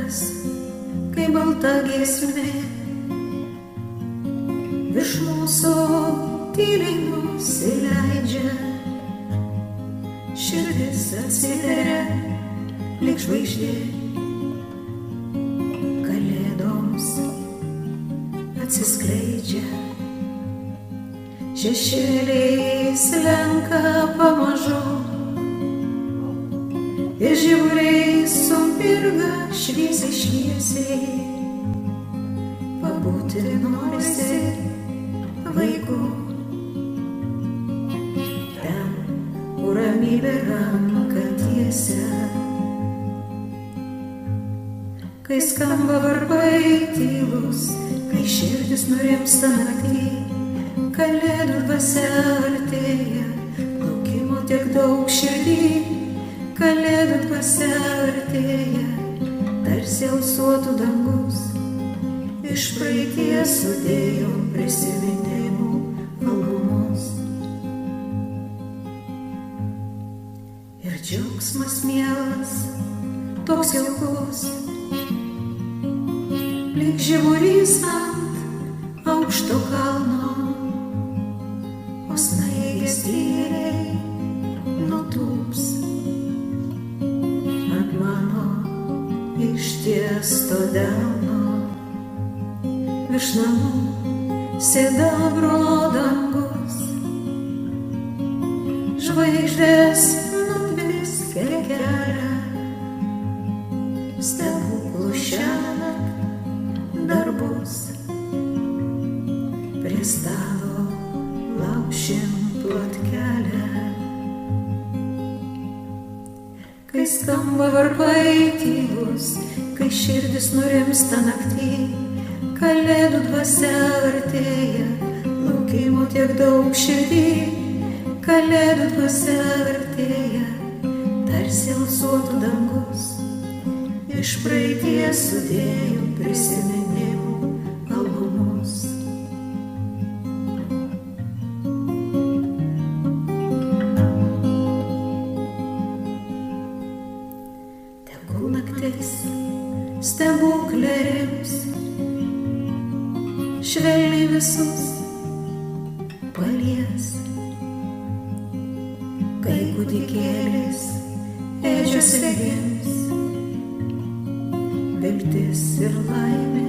laikas, kai balta giesmė virš mūsų tyliai nusileidžia, širdis atsiveria lyg žvaigždė, kalėdoms atsiskleidžia, šešėliai slenka pamažu ir žiburiai sumirga šviesiai šviesiai, pabūti norisi vaiku, ten, kur ramybė ranką tiesia, kai skamba varpai tylus, kai širdis nurimsta naktį, kalėdų dvasia artėja, laukimo tiek daug širdį, kalėdų dvasia artėja, tarsi alsuotų dangus, iš praeities sudėjo prisiminimų albumus. Ir džiaugsmas mielas, toks jaukus, lyg žiburys ant aukšto kalno, o snaigės tyliai nutūps ant mano ištiesto delno. Virš namų sidabro dangus, žvaigždės nutviskia kelią, stebuklų šiąnakt dar bus, prie stalo laušim plotkelę. Kai skamba varpai tylus, kai širdis nurimsta naktį, kalėdų dvasia artėja, laukimo tiek daug širdį, kalėdų dvasia artėja, tarsi alsuotų dangus, iš praeities sudėjo prisiminimų albumus. Tegul naktis stebuklerims švelniai visus palies, kai kūdikėlis ėdžiose gims, viltis ir laimė